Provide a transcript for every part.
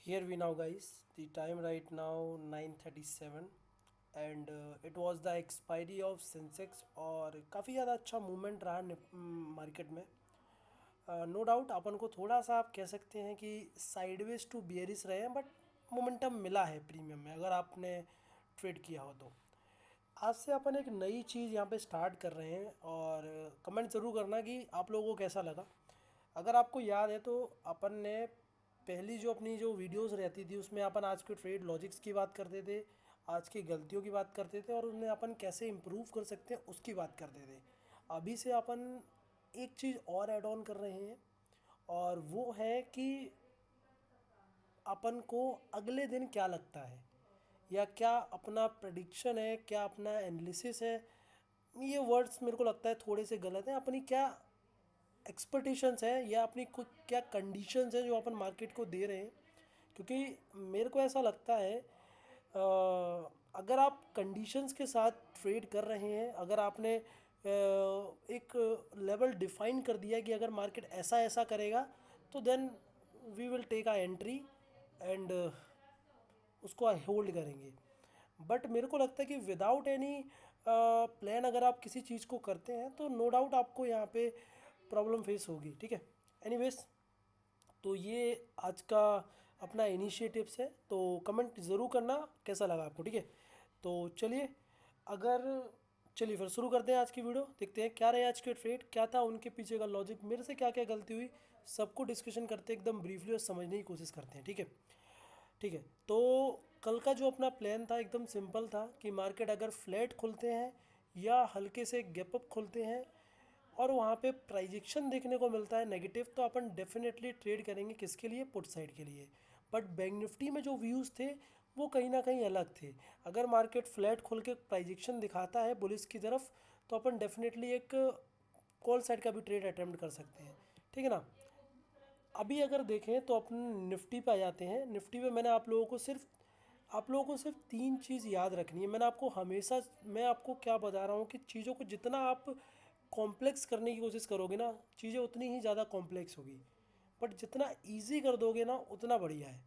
Here we now, guys. The time right now 9:37 and it was the expiry of Sensex और काफ़ी ज़्यादा अच्छा movement रहा market में। नो डाउट अपन को थोड़ा सा आप कह सकते हैं कि साइडवेज टू बियरिश रहे हैं, बट मोमेंटम मिला है प्रीमियम में अगर आपने ट्रेड किया हो तो। आज से अपन एक नई चीज़ यहाँ पे स्टार्ट कर रहे हैं और कमेंट ज़रूर करना कि आप लोगों को कैसा लगा। अगर आपको याद है तो अपन ने पहली जो अपनी जो वीडियोस रहती थी उसमें अपन आज के ट्रेड लॉजिक्स की बात करते थे, आज की गलतियों की बात करते थे और उन्हें अपन कैसे इम्प्रूव कर सकते हैं उसकी बात करते थे। अभी से अपन एक चीज़ और ऐड ऑन कर रहे हैं और वो है कि अपन को अगले दिन क्या लगता है या क्या अपना प्रडिक्शन है, क्या अपना एनालिसिस है। ये वर्ड्स मेरे को लगता है थोड़े से गलत हैं। अपनी क्या एक्सपेक्टेशंस है या अपनी कुछ क्या कंडीशंस है जो अपन मार्केट को दे रहे हैं, क्योंकि मेरे को ऐसा लगता है अगर आप कंडीशंस के साथ ट्रेड कर रहे हैं, अगर आपने एक लेवल डिफाइन कर दिया कि अगर मार्केट ऐसा ऐसा करेगा तो then we will take a entry and उसको होल्ड करेंगे। बट मेरे को लगता है कि विदाउट एनी प्लान अगर आप किसी चीज़ को करते हैं तो नो डाउट आपको यहाँ पे प्रॉब्लम फेस होगी। ठीक है, एनीवेज, तो ये आज का अपना इनिशिएटिव्स है, तो कमेंट ज़रूर करना कैसा लगा आपको। ठीक है, तो चलिए, अगर चलिए फिर शुरू करते हैं आज की वीडियो। देखते हैं क्या रहे आज के ट्रेड, क्या था उनके पीछे का लॉजिक, मेरे से क्या क्या गलती हुई, सबको डिस्कशन करते हैं एकदम ब्रीफली और समझने की कोशिश करते हैं। ठीक है, ठीक है। तो कल का जो अपना प्लान था एकदम सिंपल था कि मार्केट अगर फ्लैट खुलते हैं या हल्के से गैप अप खुलते हैं और वहाँ पे प्राइजेक्शन देखने को मिलता है नेगेटिव, तो अपन डेफिनेटली ट्रेड करेंगे किसके लिए, पुट साइड के लिए। बट बैंक निफ्टी में जो व्यूज़ थे वो कहीं ना कहीं अलग थे। अगर मार्केट फ्लैट खुल के प्राइजेक्शन दिखाता है बुलिस की तरफ तो अपन डेफिनेटली एक कॉल साइड का भी ट्रेड अटेम्प्ट कर सकते हैं। ठीक है ना। अभी अगर देखें तो अपन निफ्टी पे आ जाते हैं। निफ्टी पे मैंने आप लोगों को सिर्फ तीन चीज़ याद रखनी है। मैंने आपको हमेशा, मैं आपको क्या बता रहा हूँ कि चीज़ों को जितना आप कॉम्प्लेक्स करने की कोशिश करोगे ना, चीज़ें उतनी ही ज़्यादा कॉम्प्लेक्स होगी। बट जितना इजी कर दोगे ना उतना बढ़िया है।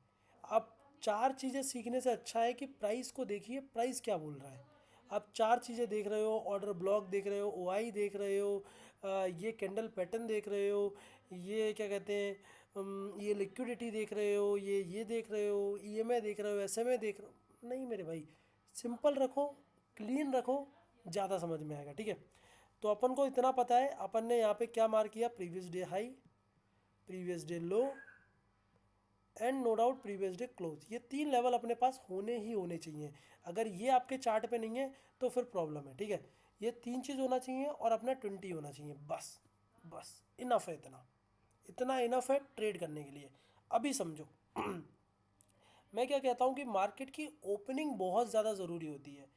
आप चार चीज़ें सीखने से अच्छा है कि प्राइस को देखिए, प्राइस क्या बोल रहा है। आप चार चीज़ें देख रहे हो, ऑर्डर ब्लॉक देख रहे हो, ओआई देख रहे हो, ये कैंडल पैटर्न देख रहे हो, ये क्या कहते हैं, ये लिक्विडिटी देख रहे हो, ये देख रहे हो, ईएमआई देख रहे हो, एसएमए देख रहे हो। नहीं मेरे भाई, सिंपल रखो, क्लीन रखो, ज़्यादा समझ में आएगा। ठीक है, तो अपन को इतना पता है, अपन ने यहाँ पे क्या मार्क किया, previous day high, previous day low and no doubt previous day close. ये तीन लेवल अपने पास होने ही होने चाहिए। अगर ये आपके चार्ट पे नहीं है तो फिर प्रॉब्लम है। ठीक है, ये तीन चीज़ होना चाहिए और अपना 20 होना चाहिए, बस। बस इनफ है, इतना इतना इनफ है ट्रेड करने के लिए। अभी समझो मैं क्या कहता हूँ कि मार्केट की ओपनिंग बहुत ज़्यादा ज़रूरी होती है।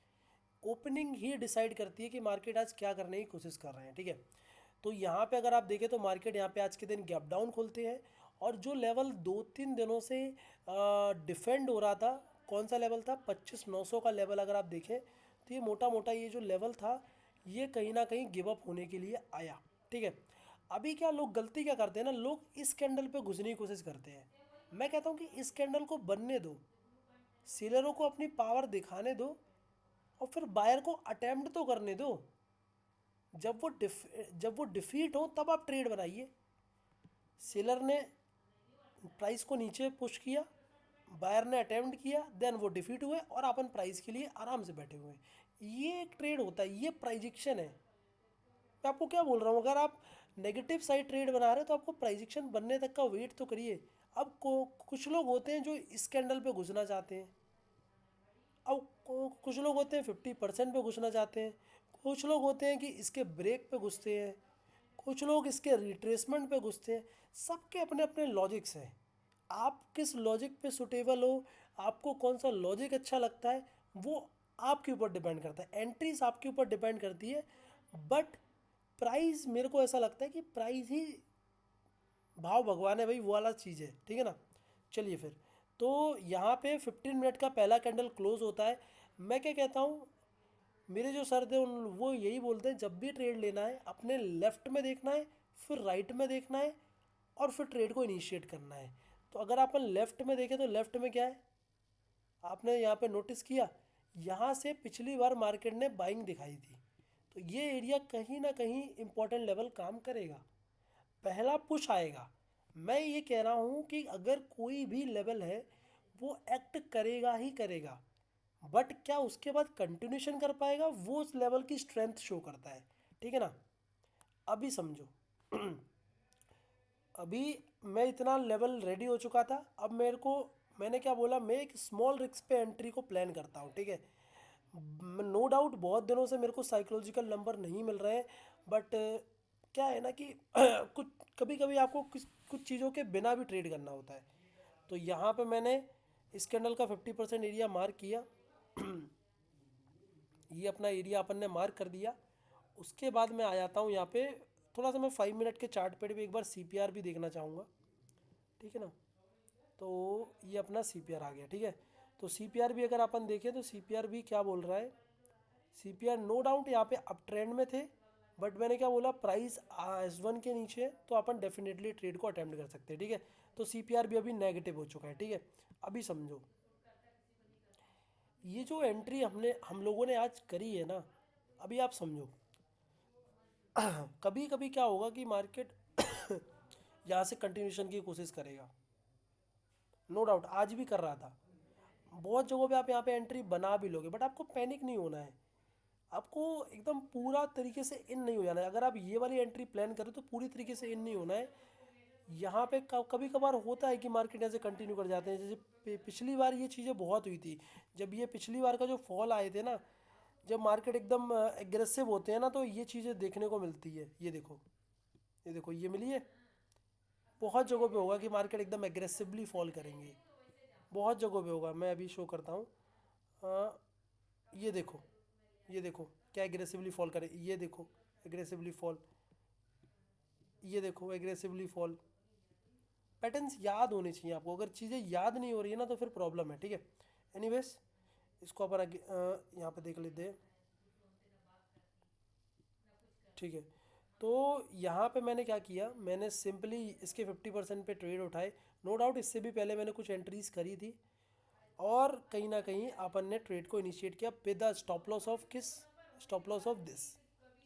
ओपनिंग ही डिसाइड करती है कि मार्केट आज क्या करने की कोशिश कर रहे हैं। ठीक है, तो यहाँ पे अगर आप देखें तो मार्केट यहाँ पे आज के दिन गैप डाउन खोलते हैं और जो लेवल 2-3 दिनों से डिफेंड हो रहा था, कौन सा लेवल था, 25,900 का लेवल अगर आप देखें तो ये मोटा मोटा ये जो लेवल था ये कहीं ना कहीं गिव अप होने के लिए आया। ठीक है, अभी क्या लोग गलती क्या करते हैं ना, लोग इस कैंडल पे घुसने की कोशिश करते हैं। मैं कहता हूँ कि इस कैंडल को बनने दो, सेलरों को अपनी पावर दिखाने दो और फिर बायर को अटेम्प्ट तो करने दो। जब वो डिफीट हो तब आप ट्रेड बनाइए। सेलर ने प्राइस को नीचे पुश किया, बायर ने अटेम्प्ट किया, देन वो डिफीट हुए और अपन प्राइस के लिए आराम से बैठे हुए हैं। ये एक ट्रेड होता है, ये प्राइजेक्शन है। मैं आपको क्या बोल रहा हूँ, अगर आप नेगेटिव साइड ट्रेड बना रहे हैं तो आपको प्राइजेक्शन बनने तक का वेट तो करिए। अब कुछ लोग होते हैं जो इस कैंडल पे घुसना चाहते हैं, अब कुछ लोग होते हैं 50% पे घुसना चाहते हैं, कुछ लोग होते हैं कि इसके ब्रेक पे घुसते हैं, कुछ लोग इसके रिट्रेसमेंट पे घुसते हैं। सबके अपने अपने लॉजिक्स हैं। आप किस लॉजिक पे सुटेबल हो, आपको कौन सा लॉजिक अच्छा लगता है, वो आपके ऊपर डिपेंड करता है। एंट्रीज आपके ऊपर डिपेंड करती है, बट प्राइस मेरे को ऐसा लगता है कि प्राइस ही भाव भगवान है भाई, वो वाला चीज़ है। ठीक है ना। चलिए फिर, तो यहाँ पे 15 मिनट का पहला कैंडल क्लोज होता है। मैं क्या कहता हूँ, मेरे जो सर थे उन वो यही बोलते हैं जब भी ट्रेड लेना है अपने लेफ्ट में देखना है, फिर राइट में देखना है और फिर ट्रेड को इनिशिएट करना है। तो अगर अपन लेफ़्ट में देखें तो लेफ़्ट में क्या है, आपने यहाँ पे नोटिस किया, यहाँ से पिछली बार मार्केट ने बाइंग दिखाई थी। तो ये एरिया कहीं ना कहीं इंपॉर्टेंट लेवल काम करेगा, पहला पुश आएगा। मैं ये कह रहा हूँ कि अगर कोई भी लेवल है वो एक्ट करेगा ही करेगा, बट क्या उसके बाद कंटिन्यूशन कर पाएगा, वो उस लेवल की स्ट्रेंथ शो करता है। ठीक है ना। अभी समझो, अभी मैं इतना लेवल रेडी हो चुका था, अब मेरे को, मैंने क्या बोला, मैं एक स्मॉल रिस्क पे एंट्री को प्लान करता हूँ। ठीक है। नो डाउट बहुत दिनों से मेरे को साइकोलॉजिकल नंबर नहीं मिल रहे हैं, बट क्या है ना कि कुछ कभी कभी आपको कुछ कुछ चीज़ों के बिना भी ट्रेड करना होता है। तो यहाँ पे मैंने इस कैंडल का 50% एरिया मार्क किया। ये अपना एरिया अपन ने मार्क कर दिया। उसके बाद मैं आ जाता हूँ यहाँ पे, थोड़ा सा मैं 5 मिनट के चार्ट पे भी एक बार सीपीआर भी देखना चाहूँगा। ठीक है ना। तो ये अपना सीपीआर आ गया। ठीक है। तो सीपीआर भी अगर अपन देखें तो सीपीआर भी क्या बोल रहा है, सीपीआर नो डाउट यहाँ पे अप ट्रेंड में थे, बट मैंने क्या बोला, प्राइस S1 के नीचे है तो अपन डेफिनेटली ट्रेड को अटेम्प्ट कर सकते हैं। ठीक है। तो सीपीआर भी अभी नेगेटिव हो चुका है। ठीक है। अभी समझो, ये जो एंट्री हम लोगों ने आज करी है ना, अभी आप समझो, कभी कभी क्या होगा कि मार्केट यहाँ से कंटिन्यूशन की कोशिश करेगा। नो डाउट आज भी कर रहा था, बहुत जगहों पे आप यहाँ पे एंट्री बना भी लोगे, बट आपको पैनिक नहीं होना है। आपको एकदम पूरा तरीके से इन नहीं हो जाना है। अगर आप ये वाली एंट्री प्लान करें तो पूरी तरीके से इन नहीं होना है। यहाँ पे कभी कभार होता है कि मार्केट ऐसे कंटिन्यू कर जाते हैं, जैसे पिछली बार ये चीज़ें बहुत हुई थी। जब ये पिछली बार का जो फॉल आए थे ना, जब मार्केट एकदम एग्रेसिव होते हैं ना, तो ये चीज़ें देखने को मिलती है। ये देखो, ये देखो, ये मिली है। बहुत जगहों पे होगा कि मार्केट एकदम एग्रेसिवली फॉल करेंगे, बहुत जगहों पे होगा। मैं अभी शो करता हूँ। ये देखो, ये देखो क्या एग्रेसिवली फॉल करे, ये देखो एग्रेसिवली फॉल, ये देखो एग्रेसिवली फॉल। पैटर्न्स याद होने चाहिए आपको, अगर चीज़ें याद नहीं हो रही है ना तो फिर प्रॉब्लम है। ठीक है। एनीवेज, इसको अपन आगे यहाँ पे देख लेते हैं। ठीक है। तो यहाँ पे मैंने क्या किया, मैंने सिंपली इसके 50% पे ट्रेड उठाए। नो डाउट इससे भी पहले मैंने कुछ एंट्रीज करी थी, और कहीं ना कहीं अपन ने ट्रेड को इनिशिएट किया with the stop loss of किस, स्टॉप लॉस ऑफ दिस।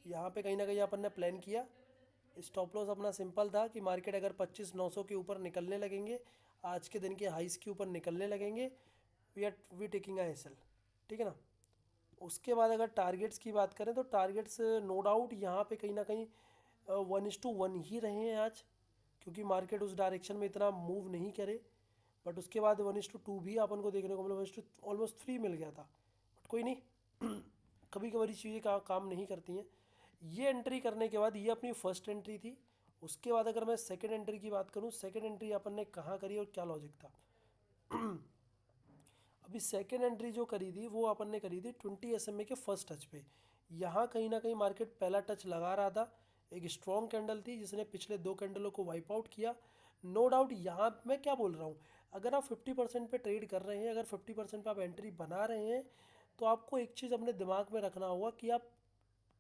यहाँ पे कहीं ना कहीं अपन ने प्लान किया। स्टॉप लॉस अपना सिंपल था कि मार्केट अगर 25,900 के ऊपर निकलने लगेंगे, आज के दिन के हाइस के ऊपर निकलने लगेंगे, we taking I S L. ठीक है ना। उसके बाद अगर टारगेट्स की बात करें तो टारगेट्स नो डाउट यहाँ पे कहीं ना कहीं 1:1 ही रहे हैं आज, क्योंकि मार्केट उस डायरेक्शन में इतना मूव नहीं करे। बट उसके बाद 1:2 भी अपन को देखने को मिला, 1:3 ऑलमोस्ट 3 मिल गया था। बट कोई नहीं, कभी कभार चीज़ें काम नहीं करती हैं। ये एंट्री करने के बाद ये अपनी फर्स्ट एंट्री थी। उसके बाद अगर मैं सेकंड एंट्री की बात करूँ, सेकंड एंट्री अपन ने कहाँ करी और क्या लॉजिक था। अभी सेकेंड एंट्री जो करी थी वो अपन ने करी थी 20 SMA के फर्स्ट टच पे। यहाँ कहीं ना कहीं मार्केट पहला टच लगा रहा था, एक स्ट्रॉन्ग कैंडल थी जिसने पिछले 2 कैंडलों को वाइप आउट किया। नो डाउट यहाँ मैं क्या बोल रहा हूँ, अगर आप 50% पे ट्रेड कर रहे हैं, अगर 50% पे आप एंट्री बना रहे हैं, तो आपको एक चीज़ अपने दिमाग में रखना होगा कि आप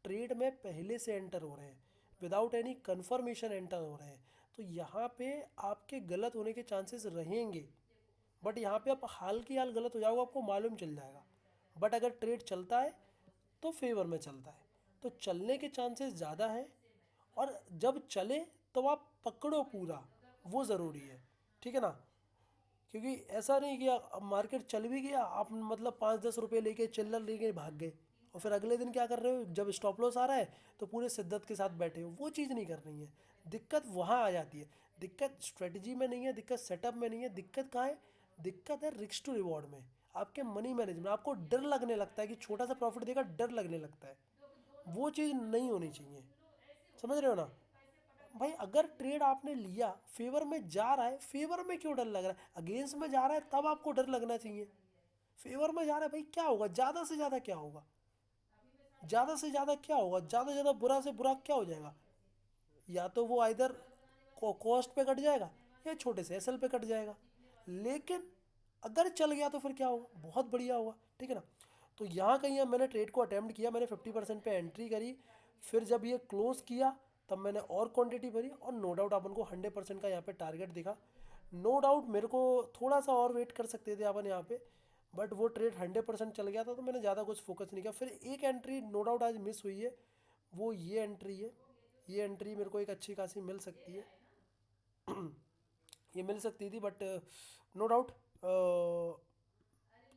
ट्रेड में पहले से एंटर हो रहे हैं, विदाउट एनी कन्फर्मेशन एंटर हो रहे हैं। तो यहाँ पे आपके गलत होने के चांसेस रहेंगे, बट यहाँ पे आप हाल की हाल गलत हो जाओगे, आपको मालूम चल जाएगा। बट अगर ट्रेड चलता है तो फेवर में चलता है, तो चलने के चांसेस ज़्यादा हैं। और जब चले तो आप पकड़ो पूरा, वो ज़रूरी है। ठीक है ना। क्योंकि ऐसा नहीं कि अब मार्केट चल भी गया, आप मतलब 5-10 रुपये लेके चिल्लर लेके भाग गए, और फिर अगले दिन क्या कर रहे हो, जब स्टॉप लॉस आ रहा है तो पूरे शिद्दत के साथ बैठे हो। वो चीज़ नहीं करनी है। दिक्कत वहाँ आ जाती है। दिक्कत स्ट्रेटजी में नहीं है, दिक्कत सेटअप में नहीं है, दिक्कत कहाँ है, दिक्कत है रिस्क टू रिवॉर्ड में, आपके मनी मैनेजमेंट। आपको डर लगने लगता है कि छोटा सा प्रॉफिट देगा, डर लगने लगता है। वो चीज़ नहीं होनी चाहिए। समझ रहे हो ना। भाई अगर ट्रेड आपने लिया, फेवर में जा रहा है, फेवर में क्यों डर लग रहा है, अगेंस्ट में जा रहा है तब आपको डर लगना चाहिए। फेवर में जा रहा है भाई, क्या होगा, ज़्यादा से ज़्यादा क्या होगा, ज़्यादा से ज़्यादा क्या होगा, ज़्यादा से ज़्यादा बुरा से बुरा क्या हो जाएगा, या तो वो आइधर कॉस्ट पे कट जाएगा या छोटे से एसएल पे कट जाएगा। लेकिन अगर चल गया तो फिर क्या होगा, बहुत बढ़िया होगा। ठीक है ना। तो यहाँ कहीं मैंने ट्रेड को अटैम्प्ट किया, मैंने 50% पे एंट्री करी। फिर जब ये क्लोज किया तब मैंने और क्वांटिटी भरी, और नो डाउट अपन को 100% का यहाँ पे टारगेट दिखा। नो डाउट मेरे को थोड़ा सा और वेट कर सकते थे अपन यहाँ पे, बट वो ट्रेड 100% चल गया था तो मैंने ज़्यादा कुछ फोकस नहीं किया। फिर एक एंट्री नो डाउट आज मिस हुई है, वो ये एंट्री है। ये एंट्री मेरे को एक अच्छी खासी मिल सकती है, ये मिल सकती थी, बट नो डाउट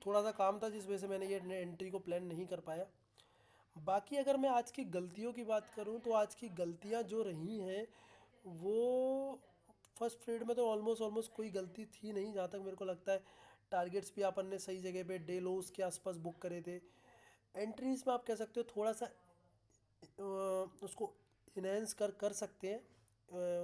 थोड़ा सा काम था जिस वजह से मैंने ये एंट्री को प्लान नहीं कर पाया। बाकी अगर मैं आज की गलतियों की बात करूं तो आज की गलतियां जो रही हैं वो फर्स्ट ट्रेड में तो ऑलमोस्ट ऑलमोस्ट कोई गलती थी नहीं जहाँ तक मेरे को लगता है। टारगेट्स भी अपन ने सही जगह पे डे लोस के आसपास बुक करे थे। एंट्रीज में आप कह सकते हो थोड़ा सा उसको इनहेंस कर सकते हैं,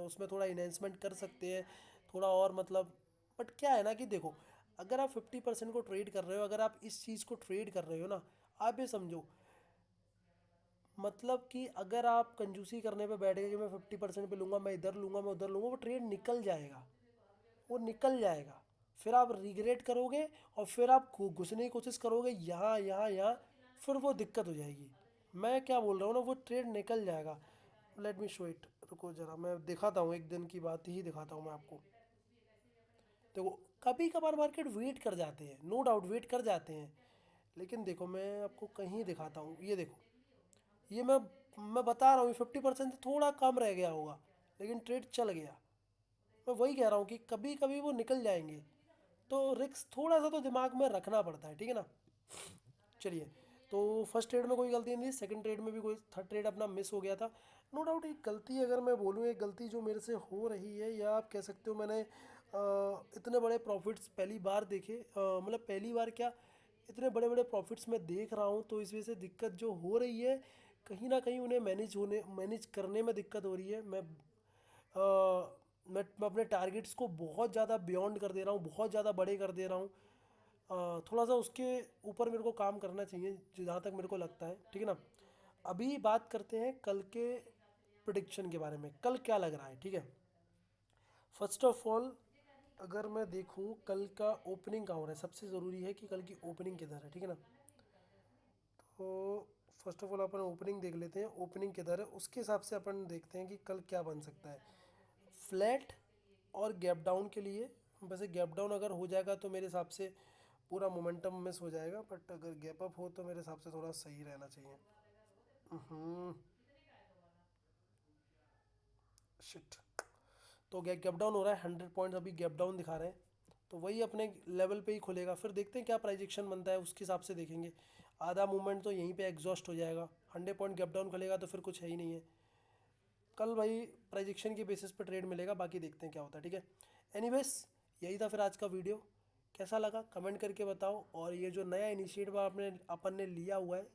उसमें थोड़ा इन्हेंसमेंट कर सकते हैं थोड़ा और, मतलब। बट क्या है ना कि देखो, अगर आप 50% को ट्रेड कर रहे हो, अगर आप इस चीज़ को ट्रेड कर रहे हो ना, आप ये समझो, मतलब कि अगर आप कंजूसी करने पे बैठ गए कि मैं 50% पे लूँगा, मैं इधर लूँगा, मैं उधर लूँगा, वो ट्रेड निकल जाएगा, वो निकल जाएगा। फिर आप रिग्रेट करोगे और फिर आप घुसने की कोशिश करोगे यहाँ यहाँ यहाँ, फिर वो दिक्कत हो जाएगी। मैं क्या बोल रहा हूँ ना, वो ट्रेड निकल जाएगा। लेट मी शो इट, रुको जरा मैं दिखाता हूँ, एक दिन की बात ही दिखाता हूँ मैं आपको। देखो, कभी कभार मार्केट वेट कर जाते हैं, नो डाउट वेट कर जाते हैं, लेकिन देखो मैं आपको कहीं दिखाता हूँ, ये देखो, ये मैं बता रहा हूँ 50% से थोड़ा कम रह गया होगा, लेकिन ट्रेड चल गया। मैं वही कह रहा हूँ कि कभी कभी वो निकल जाएंगे, तो रिस्क थोड़ा सा तो दिमाग में रखना पड़ता है, ठीक है ना। चलिए, तो फर्स्ट ट्रेड में कोई गलती नहीं थी, सेकंड ट्रेड में भी कोई, थर्ड ट्रेड अपना मिस हो गया था। नो डाउट एक गलती, अगर मैं बोलूँ एक गलती जो मेरे से हो रही है, या आप कह सकते हो मैंने इतने बड़े प्रॉफिट्स पहली बार देखे, मतलब पहली बार क्या, इतने बड़े बड़े प्रॉफिट्स मैं देख रहा हूँ, तो इस वजह से दिक्कत जो हो रही है, कहीं ना कहीं उन्हें मैनेज करने में दिक्कत हो रही है। मैं अपने टारगेट्स को बहुत ज़्यादा बियॉन्ड कर दे रहा हूँ, बहुत ज़्यादा बड़े कर दे रहा हूँ। थोड़ा सा उसके ऊपर मेरे को काम करना चाहिए, जहाँ तक मेरे को लगता है, ठीक है ना। अभी बात करते हैं कल के प्रिडिक्शन के बारे में, कल क्या लग रहा है, ठीक है। फर्स्ट ऑफ ऑल, अगर मैं देखूं कल का ओपनिंग कहाँ हो रहा है, सबसे ज़रूरी है कि कल की ओपनिंग किधर है, ठीक है ना। तो first of all upon opening देख लेते हैं, ओपनिंग किधर है, उसके हिसाब से अपन देखते हैं कि कल क्या बन सकता है। फ्लैट और गैप डाउन के लिए, वैसे गैप डाउन अगर हो जाएगा तो मेरे हिसाब से पूरा मोमेंटम मिस हो जाएगा, बट अगर गैप अप हो तो मेरे हिसाब से थोड़ा सही रहना चाहिए। हम्म। शिट। तो गैप डाउन हो रहा है, 100 पॉइंट्स अभी गैप डाउन दिखा रहे हैं, तो वही अपने लेवल पे ही खुलेगा, फिर देखते हैं क्या प्राइजेक्शन बनता है, उसके हिसाब से देखेंगे। आधा मूवमेंट तो यहीं पे एग्जॉस्ट हो जाएगा, 100 पॉइंट गैप डाउन खुलेगा तो फिर कुछ है ही नहीं है। कल भाई प्राइजेक्शन के बेसिस पे ट्रेड मिलेगा, बाकी देखते हैं क्या होता है, ठीक है। एनीवेज, यही था फिर आज का वीडियो। कैसा लगा कमेंट करके बताओ, और ये जो नया इनिशिएटिव आपने अपन ने लिया हुआ है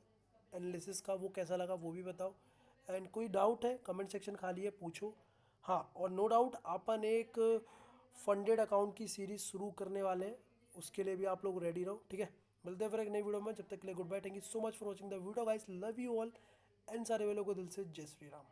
एनालिसिस का, वो कैसा लगा वो भी बताओ। एंड कोई डाउट है कमेंट सेक्शन खाली है, पूछो। हाँ, और नो डाउट अपन एक फंडेड अकाउंट की सीरीज शुरू करने वाले हैं, उसके लिए भी आप लोग रेडी रहो, ठीक है। मिलते हैं फिर एक नई वीडियो में, जब तक के लिए good bye, thank you so much for watching the video guys, love you all, and सारे वालों को दिल से जय श्री राम।